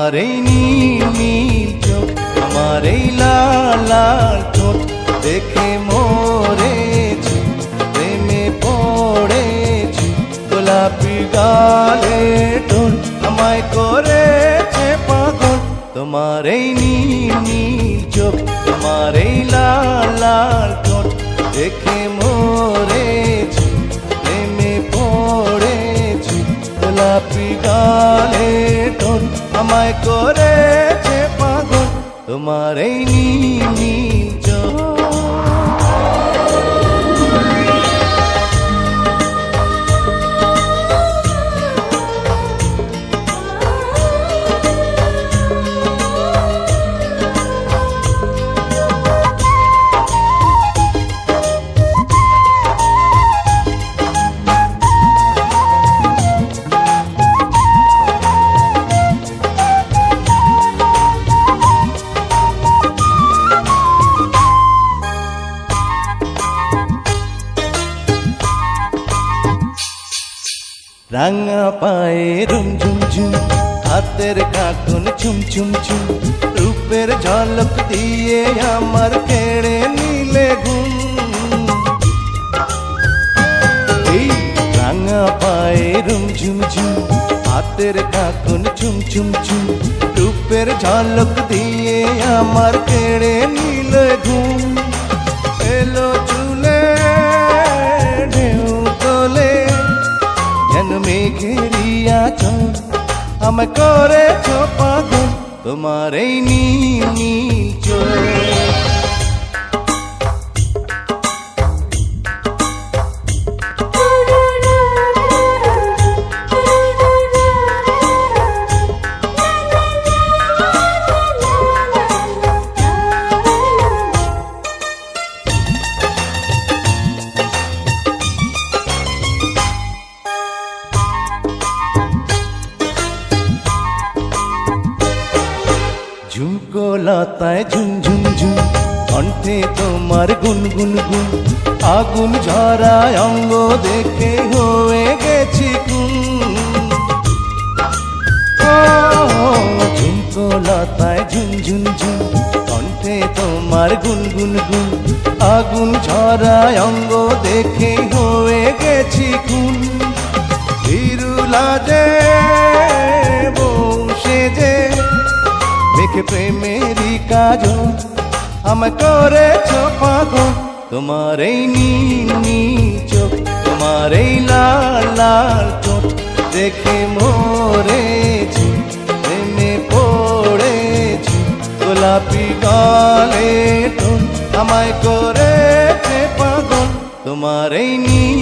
তোমার এই নীল নীল চোখ, আমার এই লাল লাল ঠোঁট দেখে মরেছি, প্রেমে পড়েছি। গোলাপি গালে টোন আমায় করেছে পাগল। তোমার এই নীল নীল চোখ, তোমার এই লাল লাল ঠোঁট দেখে মরেছি, প্রেমে পড়েছি। গোলাপি গালে টোন আমায় করেছে পাগল। তোমার এই নীল নীল চোখ। রাঙা পায়ে রুম ঝুম ঝুম, হাতের কাকুন চুম চুম চুম, রূপের ঝলক দিয়ে আমার কেড়ে নিলে ঘুম। এই রাঙা পায়ে রুম ঝুম ঝুম, হাতের কাকুন চুম চুম চুম, রূপের ঝলক দিয়ে আমার কেড়ে নিলে ঘুম। এলো চুলে ঢেউ তোলে যেন মেঘেরিয়া চোখ, আমায় করেছ পাগল। তোমার এই নীল নীল চোখ। ঝুমকো লতায় ঝুম ঝুম ঝুম, কণ্ঠে তোমার গুন গুন গুন, আগুন ঝরায় অঙ্গ দেখে হয়ে গেছি গুন। ঝুমকো লতায় ঝুম ঝুম ঝুম, কণ্ঠে তোমার গুন গুন গুন, আগুন ঝরায় অঙ্গ দেখে হয়ে গেছি গুন। হিরুলাজে বসে যে দেখে প্রেমেরই কাজল, আমায় করেছ পাগল। তোমার এই নীল নীল চোখ, তোমার এই লাল লাল ঠোঁট দেখে মরেছি, প্রেমে পড়েছি। গোলাপি গালে টোন আমায় করেছে পাগল। তোমার এই নীল